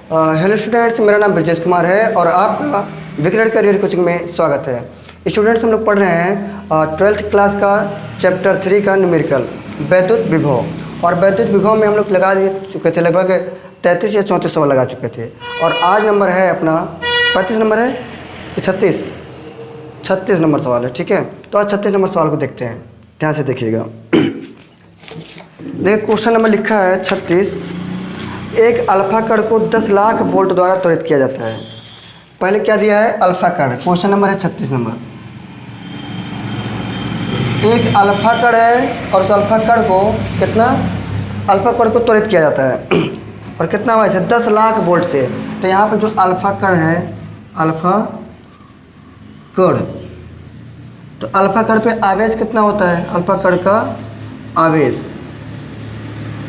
Hello students, मेरा नाम ब्रजेश कुमार है और आपका विक्रम करियर कोचिंग में स्वागत है। स्टूडेंट्स, हम लोग पढ़ रहे हैं 12th क्लास का चैप्टर 3 का न्यूमेरिकल वैद्युत विभव। और वैद्युत विभव में हम लोग लगा चुके थे, लगभग 33 या 34 सवाल लगा चुके थे। और आज नंबर है अपना 35 नंबर है कि 36 नंबर सवाल है। ठीक है, तो आज 36 नंबर सवाल को देखते हैं, ध्यान से देखिएगा। देखिए, क्वेश्चन नंबर लिखा है 36। एक अल्फा कण को 10 लाख वोल्ट द्वारा त्वरित किया जाता है। पहले क्या दिया है? अल्फा कण। क्वेश्चन नंबर है 36 नंबर। एक अल्फा कण है और उस अल्फा कण को अल्फा कण को त्वरित किया जाता है और कितना वैसे 10 लाख वोल्ट से। तो यहाँ पे जो अल्फा कण है, अल्फा कण, तो अल्फा कण पे आवेश कितना होता है? अल्फा कण का आवेश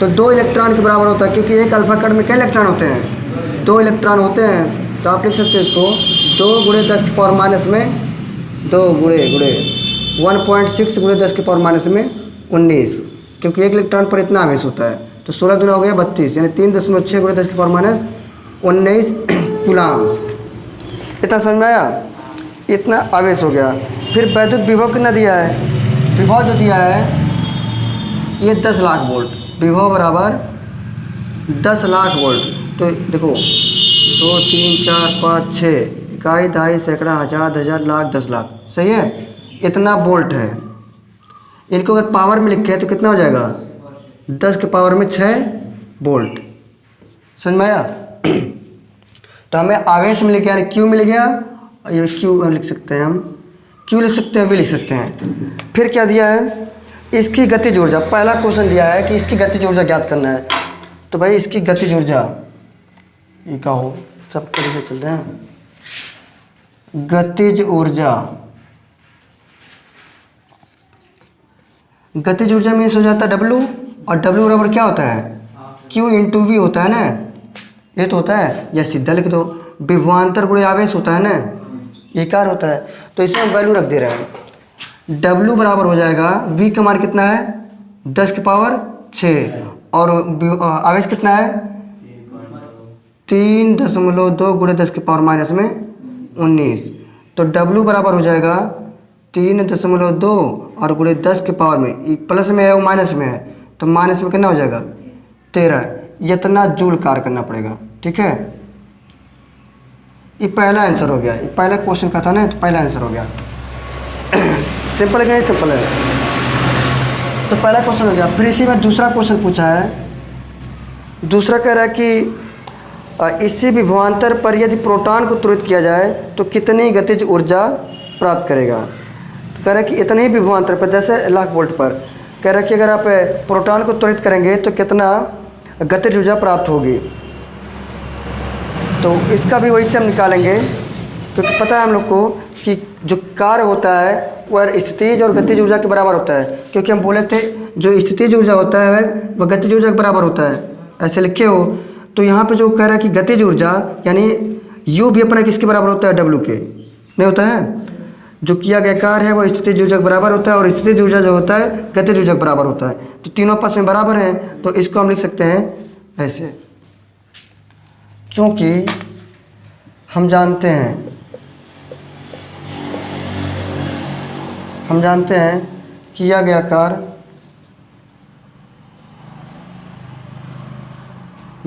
तो 2 इलेक्ट्रॉन के बराबर होता है, क्योंकि एक अल्फा कण में कितने इलेक्ट्रॉन होते हैं? 2 इलेक्ट्रॉन होते हैं। तो आप लिख सकते हैं इसको 2 गुणे 10 के पावर माइनस में 2 गुणे 1.6 गुणे 10 के पावर माइनस में 19, क्योंकि एक इलेक्ट्रॉन पर इतना आवेश होता है। तो 16 दुना हो गया 32, यानी 3.6 गुणे 10 के पावर माइनस 19 कूलाम। इतना समझ में आया? इतना आवेश हो गया। फिर वैद्युत विभव कितना दिया है? विभव जो दिया है ये 10 लाख वोल्ट। विभव बराबर 10 लाख वोल्ट। तो देखो 2 3 4 5 6 इकाई दहाई सैकड़ा हज़ार 1000 लाख 10 लाख, सही है? इतना वोल्ट है। इनको अगर पावर में लिखे तो कितना हो जाएगा? 10 के पावर में 6 वोल्ट। समझ में आया? तो हमें आवेश मिल गया, क्यू मिल गया। ये क्यू लिख सकते हैं, हम क्यू लिख सकते हैं, वी लिख सकते हैं। फिर क्या दिया है? इसकी गतिज ऊर्जा। पहला क्वेश्चन दिया है कि इसकी गतिज ऊर्जा ज्ञात करना है। तो भाई इसकी गतिज ऊर्जा ये क्या हो, सब तरीके चल रहे हैं। गतिज ऊर्जा, गतिज ऊर्जा मीन्स हो जाता है W, और W बराबर क्या होता है? Q इंटू वी होता है ना, ये तो होता है। या सीधा लिख दो, विभवांतर गुणे आवेश होता है ना, ये कार्य होता है। तो इसमें वैल्यू रख दे रहे हैं। W बराबर हो जाएगा, V का मान कितना है? 10 के पावर 6, और आवेश कितना है? 3.2 गुणे 10 के पावर माइनस में 19। तो W बराबर हो जाएगा 3.2 और गुणे 10 के पावर में, प्लस में है वो माइनस में है, तो माइनस में कितना हो जाएगा? 13। इतना जूल कार्य करना पड़ेगा। ठीक है, ये पहला आंसर हो गया। ये पहला क्वेश्चन का था ना, तो पहला आंसर हो गया। सिंपल है कि नहीं? सिंपल है। तो पहला क्वेश्चन हो गया। फिर इसी में दूसरा क्वेश्चन पूछा है। दूसरा कह रहा है कि इसी विभवांतर पर यदि प्रोटॉन को त्वरित किया जाए तो कितनी गतिज ऊर्जा प्राप्त करेगा? तो कह रहा है कि इतने ही विभवांतर पर, 10 लाख वोल्ट पर, कह रहा है कि अगर आप प्रोटॉन को त्वरित करेंगे तो कितना गतिज ऊर्जा प्राप्त होगी। तो इसका भी वही से हम निकालेंगे, क्योंकि पता है हम लोग को कि जो कार्य होता है वह स्थितिज और गतिज ऊर्जा के बराबर होता है। क्योंकि हम बोले थे जो स्थितिज ऊर्जा होता है वह गतिज ऊर्जा के बराबर होता है, ऐसे लिखे हो। तो यहाँ पे जो कह रहा है कि गतिज ऊर्जा, यानी U भी अपना किसके बराबर होता है? W के, नहीं होता है? जो किया गया कार्य है वह स्थितिज ऊर्जा के बराबर होता है, और स्थितिज ऊर्जा जो होता है गतिज ऊर्जा के बराबर होता है। तो तीनों आपस में बराबर हैं, तो इसको हम लिख सकते हैं ऐसे। चूँकि हम जानते हैं किया गया कार्य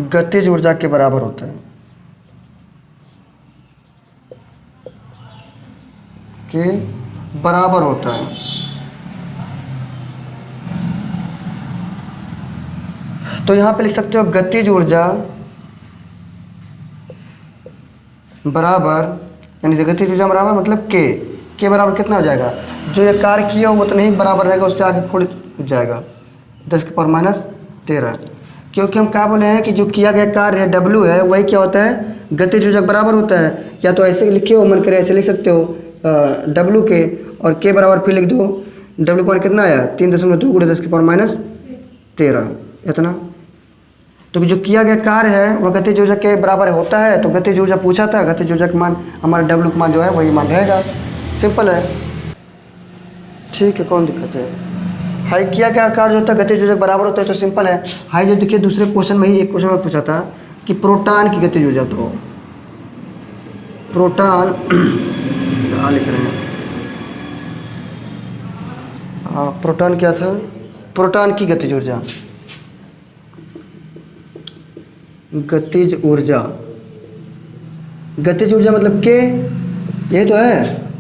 गतिज ऊर्जा के बराबर होता है, तो यहाँ पे लिख सकते हो गतिज ऊर्जा बराबर, यानी गतिज ऊर्जा बराबर मतलब के बराबर कितना हो जाएगा? जो ये कार्य किया हो उतना ही बराबर रहेगा, उससे आगे थोड़ी जाएगा 10 के पावर माइनस 13। क्योंकि हम क्या बोले हैं कि जो किया गया कार्य है W है, वही क्या होता है? गतिज ऊर्जा बराबर होता है। या तो ऐसे लिखे हो, मन करे ऐसे लिख सकते हो W के, और के बराबर फिर लिख दो W का मान कितना आया? 3.2 गुणे 10 के पावर माइनस 13, इतना। तो जो किया गया कार्य है वह गतिज ऊर्जा के बराबर होता है। तो गतिज ऊर्जा पूछा था, गतिज ऊर्जा का मान हमारा W का मान जो है वही मान रहेगा। सिंपल है, ठीक है, कौन दिक्कत है? हाई किया क्या कार्य होता है गतिज ऊर्जा के बराबर होता है, तो सिंपल है। हाई जो देखिए दूसरे क्वेश्चन में ही एक क्वेश्चन और पूछा था कि प्रोटॉन की गतिज ऊर्जा, तो प्रोटॉन यहाँ लिख रहे हैं, हाँ प्रोटॉन क्या था, प्रोटॉन की गतिज ऊर्जा, गतिज ऊर्जा, गतिज ऊर्जा मतलब के, ये तो है,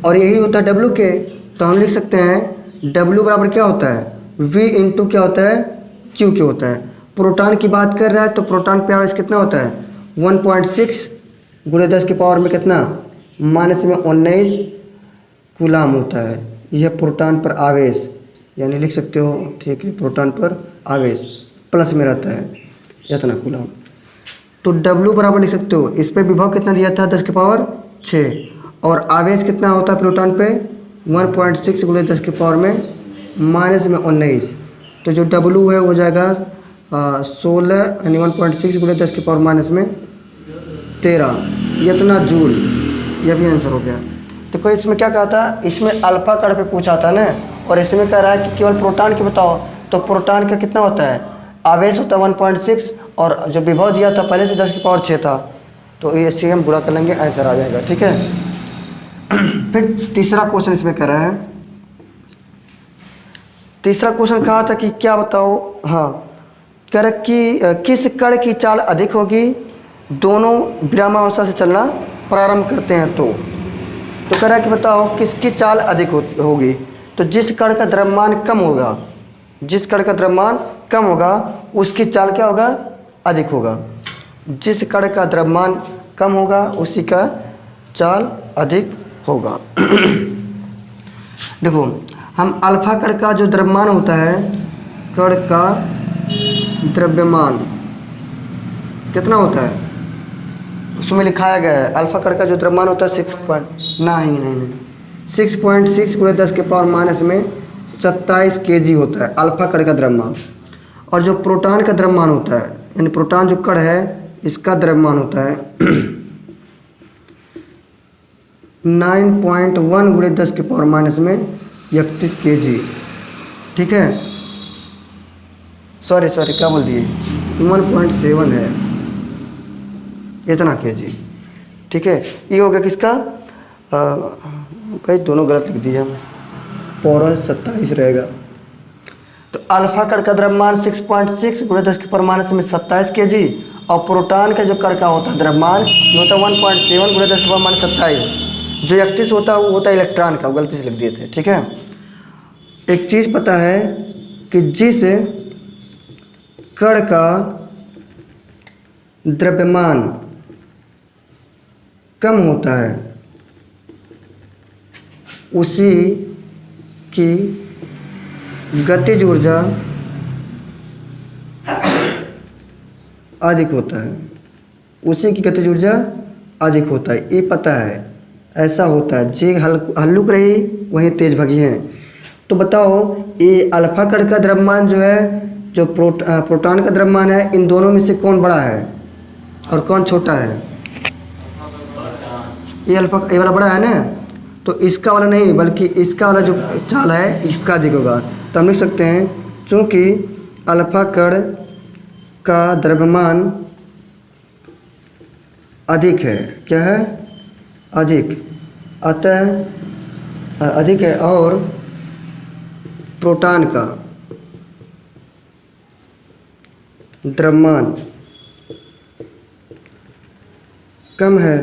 और यही होता है डब्ल्यू के। तो हम लिख सकते हैं डब्ल्यू बराबर क्या होता है, वी इंटू क्या होता है, क्यू के होता है। प्रोटॉन की बात कर रहा है तो प्रोटॉन पे आवेश कितना होता है, 1.6 गुणे 10 की पावर में कितना, -19 कूलाम होता है। यह प्रोटॉन पर आवेश, यानी लिख सकते हो, ठीक है, प्रोटॉन पर आवेश प्लस में रहता है इतना कूलाम। तो W बराबर लिख सकते हो, इस पर विभव कितना दिया था, 10 की पावर 6, और आवेश कितना होता है प्रोटॉन पे, 1.6 गुणे 10 की पावर में -19। तो जो W है वो जाएगा 16 यानी 1.6 गुणे 10 की पावर -13, इतना जूल। यह भी आंसर हो गया। तो कोई इसमें क्या कहा था, इसमें अल्फा कण पे पूछा था ना, और इसमें कह रहा है कि केवल प्रोटॉन की बताओ। तो प्रोटॉन का कितना होता है, आवेश होता है 1.6, और जो विभव दिया था पहले से 10 की पावर 6 था, तो ये से हम गुणा कर लेंगे, आंसर आ जाएगा। ठीक है। फिर तीसरा क्वेश्चन इसमें कह रहा है, तीसरा क्वेश्चन कहा था कि क्या बताओ, हाँ कह रहा कि किस कण की चाल अधिक होगी, दोनों विरामावस्था से चलना प्रारंभ करते हैं तो कह रहा है कि बताओ किसकी चाल अधिक होगी। तो जिस कण का द्रव्यमान कम होगा, जिस कण का द्रव्यमान कम होगा उसकी चाल क्या होगा, अधिक होगा। जिस कण का द्रव्यमान कम होगा उसी का चाल अधिक होगा। देखो हम अल्फा कण का जो द्रव्यमान होता है, कण का द्रव्यमान कितना होता है, उसमें लिखाया गया है अल्फा कण का जो द्रव्यमान होता है 6.6 गुणे 10 के पावर माइनस में 27 kg होता है अल्फा कण का द्रव्यमान। और जो प्रोटॉन का द्रव्यमान होता है, यानी प्रोटॉन जो कण है इसका द्रव्यमान होता है 9.1 गुणे 10 के पावर माइनस में 31 kg। ठीक है, सॉरी क्या बोल दिए, 1.7 है, इतना kg। ठीक है, ये हो गया किसका, भाई दोनों गलत लिख दिए हम, पावर 27 रहेगा। तो अल्फा कण का द्रव्यमान 6.6 गुणे 10 के पावर माइनस में 27 kg, और प्रोटॉन का जो कण का होता है द्रव्यमान जो होता है 1.7 गुणे 10 के पावर माइनस 27। जो 31 होता है वो होता है इलेक्ट्रॉन का, गलती से लिख दिए थे। ठीक है, एक चीज़ पता है कि जिस कण का द्रव्यमान कम होता है उसी की गतिज ऊर्जा अधिक होता है, उसी की गतिज ऊर्जा अधिक होता है, ये पता है, ऐसा होता है। जे हल्लुक रही वहीं तेज भगी है। तो बताओ ये अल्फा कण का द्रव्यमान जो है, जो प्रोटॉन का द्रव्यमान है, इन दोनों में से कौन बड़ा है और कौन छोटा है? ये अल्फा, ये वाला बड़ा है ना, तो इसका वाला नहीं बल्कि इसका वाला जो चाल है इसका अधिक होगा। तो हम लिख सकते हैं चूँकि अल्फा कण का द्रव्यमान अधिक है, क्या है, अधिक, अतः अधिक है, और प्रोटॉन का द्रव्यमान कम है,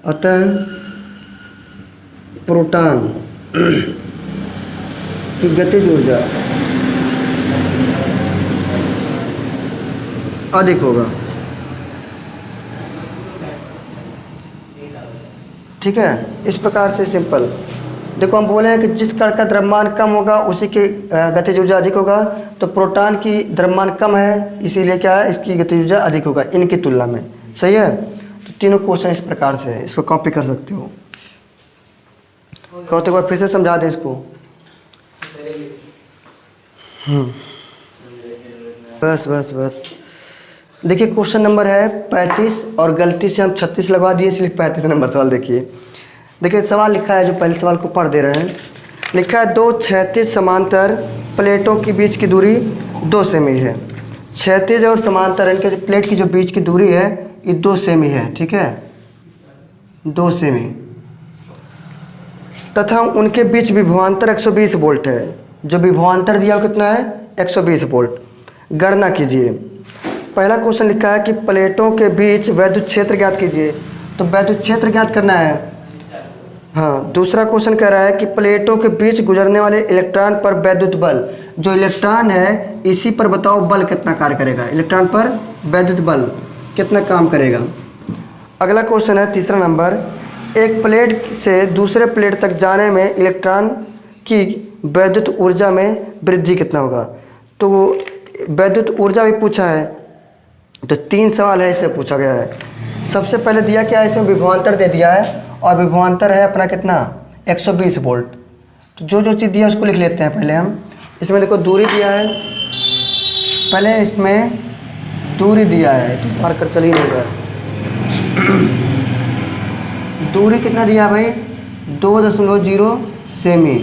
अतः प्रोटॉन की गतिज ऊर्जा अधिक होगा। ठीक है, इस प्रकार से सिंपल। देखो हम बोले हैं कि जिस कण का द्रव्यमान कम होगा उसी की गतिज ऊर्जा अधिक होगा। तो प्रोटॉन की द्रव्यमान कम है, इसीलिए क्या है, इसकी गतिज ऊर्जा अधिक होगा इनकी तुलना में। सही है, तो तीनों क्वेश्चन इस प्रकार से है, इसको कॉपी कर सकते हो। कहो तो एक बार फिर से समझा दें इसको। बस देखिए क्वेश्चन नंबर है 35 और गलती से हम 36 लगवा दिए, इसलिए 35 नंबर सवाल देखिए सवाल लिखा है, जो पहले सवाल को पढ़ दे रहे हैं। लिखा है 2 क्षैतिज समांतर प्लेटों के बीच की दूरी 2 सेमी है। क्षैतिज और समांतर इनके जो प्लेट की जो बीच की दूरी है ये 2 सेमी है, ठीक है, 2 सेमी, तथा उनके बीच विभवांतर 120 वोल्ट है। जो विभवांतर दिया वो कितना है? 120 वोल्ट। गणना कीजिए। पहला क्वेश्चन लिखा है कि प्लेटों के बीच वैद्युत क्षेत्र ज्ञात कीजिए, तो वैद्युत क्षेत्र ज्ञात करना है। हाँ, दूसरा क्वेश्चन कह रहा है कि प्लेटों के बीच गुजरने वाले इलेक्ट्रॉन पर वैद्युत बल, जो इलेक्ट्रॉन है इसी पर बताओ बल कितना कार्य करेगा, इलेक्ट्रॉन पर वैद्युत बल कितना काम करेगा। अगला क्वेश्चन है तीसरा नंबर, एक प्लेट से दूसरे प्लेट तक जाने में इलेक्ट्रॉन की वैद्युत ऊर्जा में वृद्धि कितना होगा। तो वैद्युत ऊर्जा भी पूछा है, तो 3 सवाल है इससे पूछा गया है। सबसे पहले दिया क्या है, इसमें विभवांतर दे दिया है और विभवांतर है अपना कितना 120 वोल्ट। तो जो जो चीज़ दिया उसको लिख लेते हैं पहले हम। इसमें देखो दूरी दिया है, पहले इसमें दूरी दिया है, तो मार कर चल ही नहीं रहा है। दूरी कितना दिया भाई 2.0 सेमी।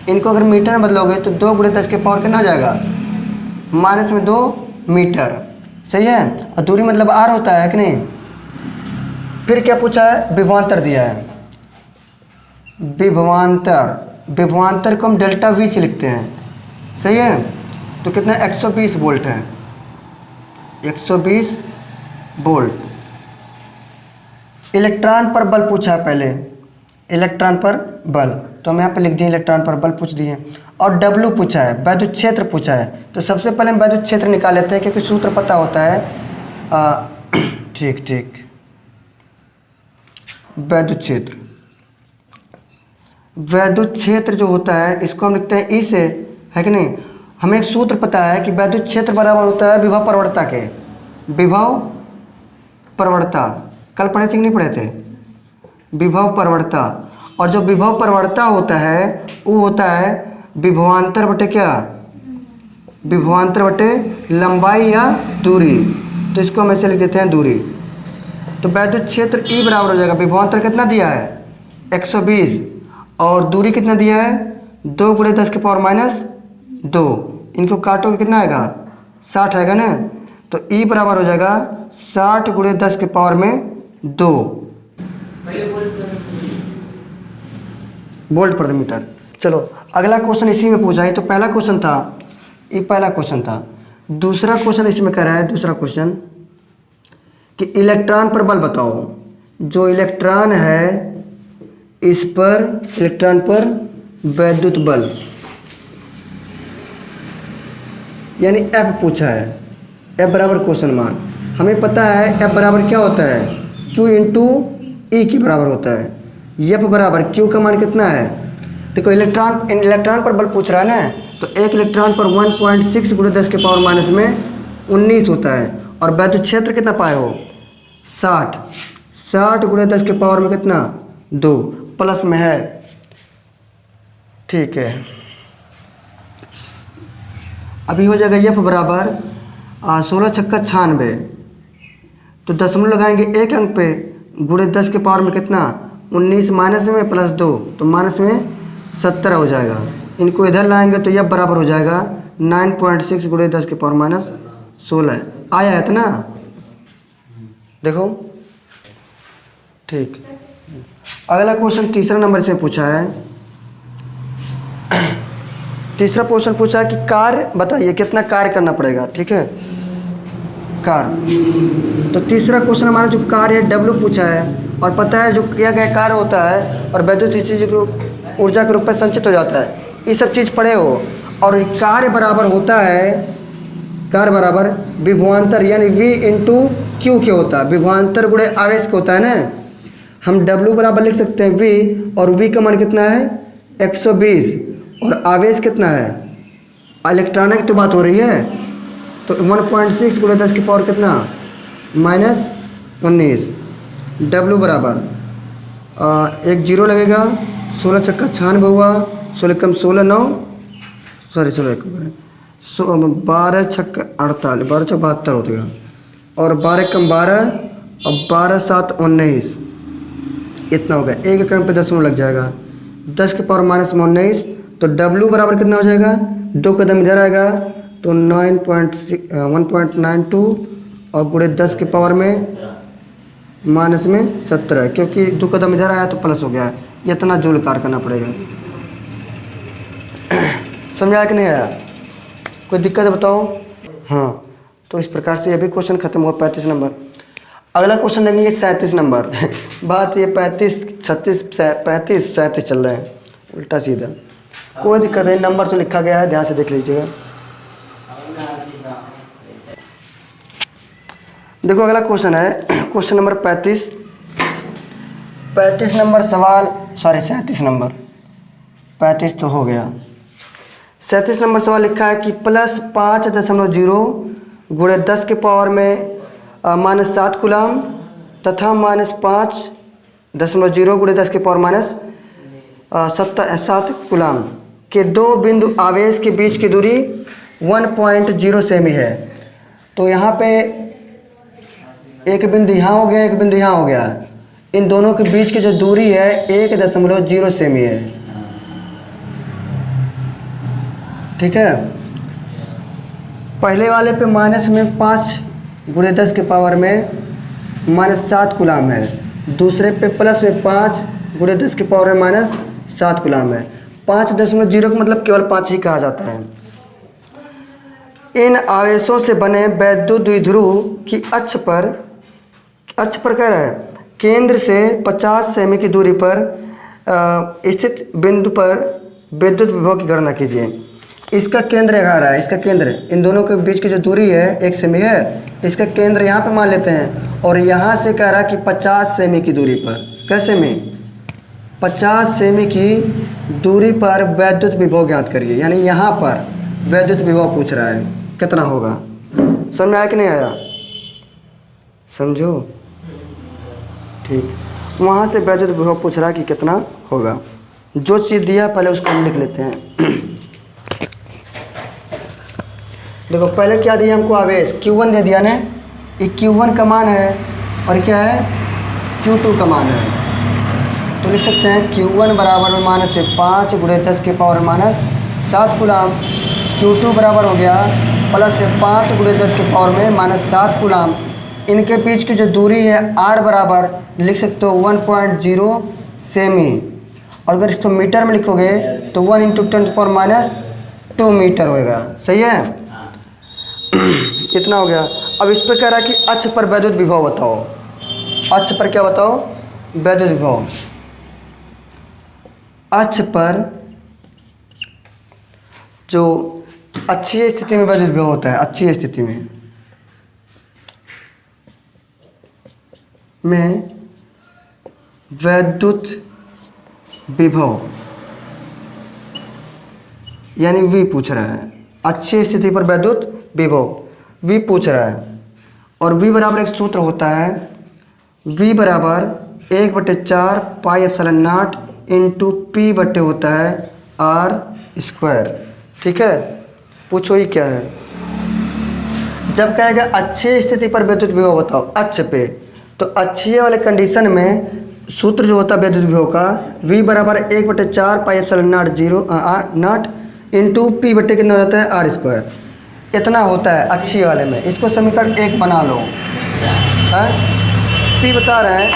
इनको अगर मीटर में बदलोगे तो 2 × 10 के पावर कितना हो जाएगा, -2 मीटर, सही है। और दूरी मतलब r होता है कि नहीं। फिर क्या पूछा है, विभवांतर दिया है, विभवांतर को हम डेल्टा V से लिखते हैं, सही है। तो कितना 120 वोल्ट है, 120 वोल्ट। इलेक्ट्रॉन पर बल पूछा है पहले, इलेक्ट्रॉन पर बल, तो हम यहाँ पे लिख दिए इलेक्ट्रॉन पर बल पूछ दिए। और W पूछा है, वैद्युत क्षेत्र पूछा है। तो सबसे पहले हम वैद्युत क्षेत्र निकाल लेते हैं क्योंकि सूत्र पता होता है। ठीक, वैद्युत क्षेत्र, वैद्युत क्षेत्र जो होता है इसको हम लिखते हैं E से, है कि नहीं। हमें एक सूत्र पता है कि वैद्युत क्षेत्र बराबर होता है विभव प्रवणता के, विभव प्रवणता, कल पढ़े थे कि नहीं पढ़े थे, विभव प्रवणता। और जो विभव प्रवणता होता है वो होता है विभवांतर बटे क्या, विभवांतर बटे लंबाई या दूरी। तो इसको हम ऐसे लिख देते हैं दूरी। तो वैद्युत क्षेत्र E बराबर हो जाएगा, विभवांतर कितना दिया है 120 और दूरी कितना दिया है 2 × 10 के पावर -2। इनको काटोगे कितना आएगा 60 आएगा ना। तो E बराबर हो जाएगा 60 × 10 के पावर में 2 वोल्ट प्रति मीटर। चलो अगला क्वेश्चन इसी में पूछा है। तो पहला क्वेश्चन था, ये पहला क्वेश्चन था। दूसरा क्वेश्चन इसमें कह रहा है, दूसरा क्वेश्चन कि इलेक्ट्रॉन पर बल बताओ। जो इलेक्ट्रॉन है इस पर, इलेक्ट्रॉन पर वैद्युत बल यानी F पूछा है। F बराबर क्वेश्चन मार्क। हमें पता है F बराबर क्या होता है, Q × E के बराबर होता है। F बराबर Q का मान कितना है। देखो इलेक्ट्रॉन पर बल पूछ रहा है ना, तो एक इलेक्ट्रॉन पर 1.6 × 10 के पावर -19 होता है। और वैद्युत क्षेत्र कितना पाए हो 60 × 10 के पावर में कितना 2 प्लस में है, ठीक है। अभी हो जाएगा F बराबर 16 × 6 = 96। तो दशमलव लगाएंगे एक अंक पे, गुणे 10 के पावर में कितना 19 माइनस में +2 तो माइनस में 70 हो जाएगा। इनको इधर लाएंगे तो F बराबर हो जाएगा 9.6 × 10 के पावर -16। आया है इतना, देखो ठीक। अगला क्वेश्चन तीसरा नंबर से पूछा है। तीसरा क्वेश्चन पूछा है कि कार्य बताइए कितना कार्य करना पड़ेगा, ठीक है, कार्य। तो तीसरा क्वेश्चन हमारा जो कार्य है W पूछा है और पता है जो किया गया कार्य होता है और वैद्युत ऊर्जा के रूप में संचित हो जाता है, ये सब चीज़ पढ़े हो। और कार्य बराबर होता है, कार्य बराबर विभवांतर यानी V × Q के होता है, विभवांतर गुणे आवेश का होता है ना। हम W बराबर लिख सकते हैं V, और V का मान कितना है 120 और आवेश कितना है, इलेक्ट्रॉन की तो बात हो रही है। तो 1.6 × 10 के पावर कितना -19। W बराबर एक जीरो लगेगा, 16 × 6 = 96 हुआ, 16 कम 16 9 सॉरी 16 12 × 6 = 48, 12 × 6 = 72 हो जाएगा। और 12 कम 12 और 12 7 19 इतना हो गया। एक कदम पे दशमलव लग जाएगा, 10 के पावर -19। तो W बराबर कितना हो जाएगा, 2 कदम इधर आएगा तो 1.92 और गुणे 10 के पावर में माइनस में 17, क्योंकि 2 कदम इधर आया तो प्लस हो गया। इतना जूल कार्य करना पड़ेगा। समझ आया कि नहीं आया? कोई दिक्कत है बताओ? हाँ, तो इस प्रकार से ये भी क्वेश्चन खत्म हुआ 35 नंबर। अगला क्वेश्चन देखेंगे 37 नंबर। बात ये 35, 36, 35, 37 चल रहे हैं, उल्टा सीधा। कोई दिक्कत नहीं, नंबर तो लिखा गया है, ध्यान से देख लीजिएगा। देखो अगला क्वेश्चन है क्वेश्चन नंबर 35 नंबर सवाल, सॉरी 37 नंबर, 35 तो हो गया। 37 नंबर सवाल लिखा है कि +5.0 गुणे 10 के पावर में -7 कूलाम तथा -5.0 गुणे 10 के पावर -7 कूलाम के दो बिंदु आवेश के बीच की दूरी 1.0 सेमी है। तो यहाँ पे एक बिंदु यहाँ हो गया, एक बिंदु यहाँ हो गया। इन दोनों के बीच की जो दूरी है 1.0 सेमी है। ठीक है, पहले वाले पे माइनस में 5 गुणे 10 के पावर में -7 कूलाम है, दूसरे पे प्लस में 5 गुणे 10 के पावर में -7 कूलाम है। 5.0 का मतलब केवल 5 ही कहा जाता है। इन आवेशों से बने वैद्युत द्विध्रुव की अक्ष पर कह रहा है केंद्र से 50 सेमी की दूरी पर स्थित बिंदु पर विद्युत विभव की गणना कीजिए। इसका केंद्र कह रहा है, इसका केंद्र, इन दोनों के बीच की जो दूरी है 1 सेमी है, इसका केंद्र यहाँ पे मान लेते हैं। और यहाँ से कह रहा है कि 50 सेमी की दूरी पर, कैसे में 50 सेमी की दूरी पर वैद्युत विभव ज्ञात करिए। यानी यहाँ पर वैद्युत विभव पूछ रहा है, कितना होगा? समझ में आया कि नहीं आया? समझो, ठीक। वहाँ से वैद्युत विभव पूछ रहा है कि कितना होगा। जो चीज़ दिया पहले उसको हम लिख लेते हैं। देखो पहले क्या दिया हमको, आवेश Q1 दे दिया ना, ये Q1 का मान है और क्या है Q2 का मान है। तो लिख सकते हैं Q1 बराबर में -5 गुणे 10 के पावर -7 कूलाम, Q2 बराबर हो गया +5 गुणे 10 के पावर में -7 कूलाम। इनके बीच की जो दूरी है R बराबर लिख सकते हो 1.0 सेमी, और अगर इसको मीटर में लिखोगे तो 1 × 10⁻² मीटर होएगा। सही है, इतना हो गया। अब इस पर कह रहा है कि अक्ष पर वैद्युत विभव बताओ। अक्ष पर क्या बताओ? वैद्युत विभव। अक्ष पर जो अक्षीय स्थिति में वैद्युत विभव होता है, अक्षीय स्थिति में वैद्युत विभव यानी V पूछ रहा है। अक्षीय स्थिति पर वैद्युत विभव V पूछ रहा है। और V बराबर एक सूत्र होता है, V बराबर 1/4 πε0 इंटू P बटे होता है R²। ठीक है, पूछो ये क्या है? जब कहेगा अक्षीय स्थिति पर विद्युत विभव बताओ अक्ष पे, तो अक्षीय वाले कंडीशन में सूत्र जो होता है विद्युत विभव का, V बराबर 1/4 πε0 इंटू P बटे कितना हो जाता है R²। इतना होता है अक्षीय वाले में। इसको समीकरण 1 बना लो। P बता रहे हैं,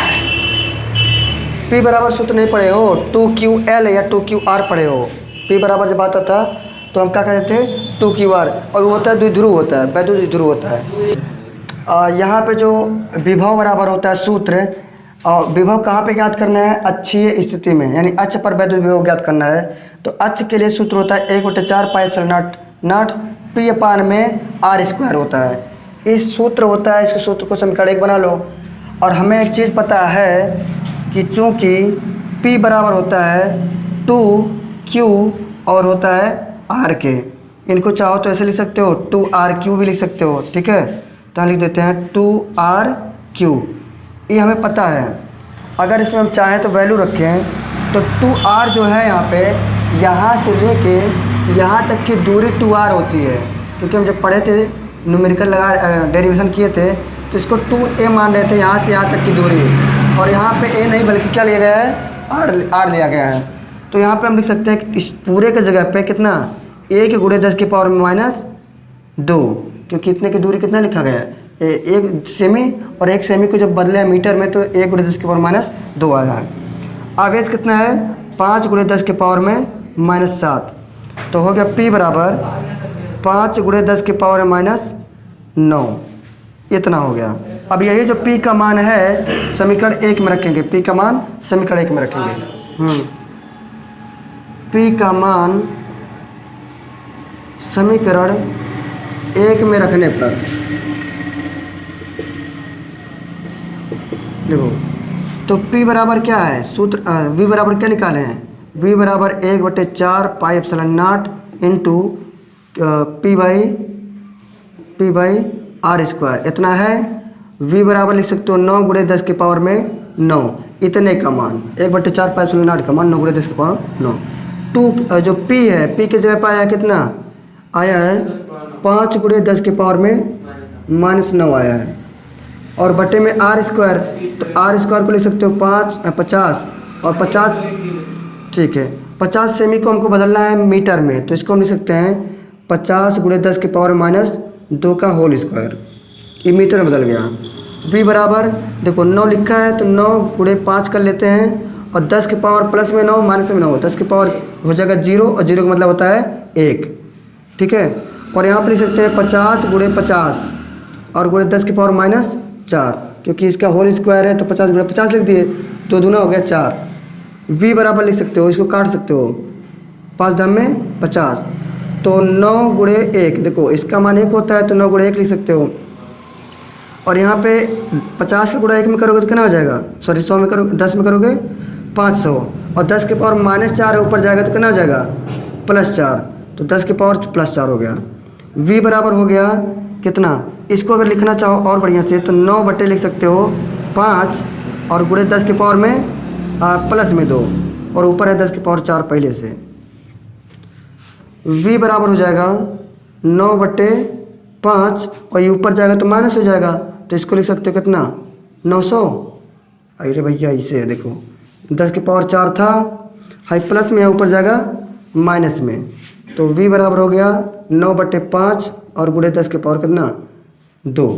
P बराबर सूत्र नहीं पढ़े हो, 2QL या 2QR पढ़े हो। P बराबर जब आता था तो हम क्या कहते थे 2QR, और वो होता है द्विध्रुव होता है, वैद्युत द्विध्रुव होता है। यहाँ पे जो विभव बराबर होता है सूत्र, और विभव कहाँ पे ज्ञात करना है? अक्षीय स्थिति में, यानी अक्ष पर वैद्युत विभव ज्ञात करना है। तो अक्ष के लिए सूत्र होता है 1/4 πε0 P/r में R² होता है। इस सूत्र होता है, इसके सूत्र को समीकरण 1 बना लो। और हमें एक चीज़ पता है कि चूँकि P बराबर होता है 2Q और होता है R के, इनको चाहो तो ऐसे लिख सकते हो, 2RQ भी लिख सकते हो। ठीक है, तो लिख देते हैं 2RQ, ये हमें पता है। अगर इसमें हम चाहें तो वैल्यू रखें तो 2R जो है यहाँ पे, यहाँ से लेके यहाँ तक की दूरी 2R होती है, क्योंकि हम जब पढ़े थे न्यूमेरिकल लगा डेरिवेशन किए थे तो इसको 2A मान रहे थे, यहाँ से यहाँ तक की दूरी। और यहाँ पे A नहीं बल्कि क्या लिया गया है, R लिया गया है। तो यहाँ पे हम लिख सकते हैं इस पूरे के जगह पे कितना, 1 × 10 के पावर में 2, क्योंकि इतने की दूरी कितना लिखा गया है, 1 सेमी, और 1 सेमी को जब बदले मीटर में तो 1 × 10 की पावर -2 आया है। आवेश कितना है, 5 × 10 की पावर में -7, तो हो गया P बराबर 5 × 10 की पावर में -9, इतना हो गया। अब यही जो P का मान है समीकरण 1 में रखेंगे, P का मान समीकरण 1 में रखेंगे। P का मान समीकरण 1 में रखने पर देखो, तो P बराबर क्या है, सूत्र V बराबर क्या निकाले हैं, V बराबर 1/4 pi epsilon not into P by R square, इतना है। V बराबर लिख सकते हो 9 × 10 की पावर में 9, इतने का मान 1/4 पाई एप्सिलॉन नॉट का मान 9 × 10 की पावर 9। 2 जो P है, P की जगह पर आया कितना आया है, 5 × 10 की पावर में -9 आया है, और बटे में R स्क्वायर, तो R स्क्वायर को लिख सकते हो 50, और 50 ठीक है, 50 सेमी को हमको बदलना है मीटर में, तो इसको हम लिख सकते हैं 50 × 10 की पावर -2 का होल स्क्वायर, ये मीटर में बदल गया। V बराबर देखो 9 लिखा है, तो 9 × 5 कर लेते हैं, और 10 की पावर प्लस में 9 माइनस में 9, 10 की पावर हो जाएगा 0, और 0 का मतलब होता है 1, ठीक है। और यहाँ पर लिख सकते हैं 50 × 50 और × 10 की पावर -4, क्योंकि इसका होल स्क्वायर है, तो 50 × 50 लिख दिए, तो दूना हो गया 4। V बराबर लिख सकते हो, इसको काट सकते हो, 5 दाम में 50, तो 9 × 1, देखो इसका मान 1 होता है, तो 9 × 1 लिख सकते हो, और यहाँ पे 50 के × 1 में करोगे तो कितना हो जाएगा, सॉरी 100 में करोगे, 10 में करोगे 500, और 10 की पावर -4 है, ऊपर जाएगा तो कितना हो जाएगा +4, तो 10 की पावर +4 हो गया। V बराबर हो गया कितना, इसको अगर लिखना चाहो और बढ़िया से तो 9 बटे लिख सकते हो 5, और × 10 की पावर में प्लस में 2, और ऊपर है 10 की पावर 4 पहले से। V बराबर हो जाएगा 9/5, और ये ऊपर जाएगा तो माइनस हो जाएगा, तो इसको लिख सकते हो कितना 900। अरे भैया इसे देखो 10 की पावर 4 था, हाई प्लस में है, ऊपर जाएगा माइनस में, तो V बराबर हो गया 9/5 और × 10 की पावर कितना 2।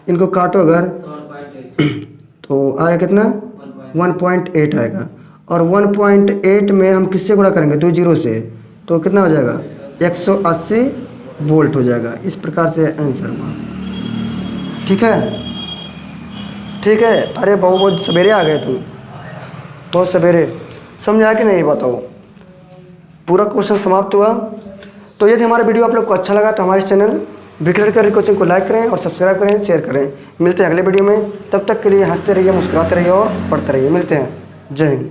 इनको काटो अगर तो आएगा कितना 1.8 आएगा, और 1.8 में हम किससे गुणा करेंगे 2 जीरो से, तो कितना हो जाएगा 180 वोल्ट हो जाएगा। इस प्रकार से आंसर हुआ, ठीक है, ठीक है। अरे बहुत सवेरे आ गए तुम, बहुत सवेरे, समझ आया कि नहीं बताओ, पूरा क्वेश्चन समाप्त हुआ। तो यदि हमारा वीडियो आप लोग को अच्छा लगा तो हमारे चैनल विक्रय कर कोचिंग को लाइक करें और सब्सक्राइब करें, शेयर करें। मिलते हैं अगले वीडियो में, तब तक के लिए हंसते रहिए, मुस्कुराते रहिए और पढ़ते रहिए। मिलते हैं, जय हिंद।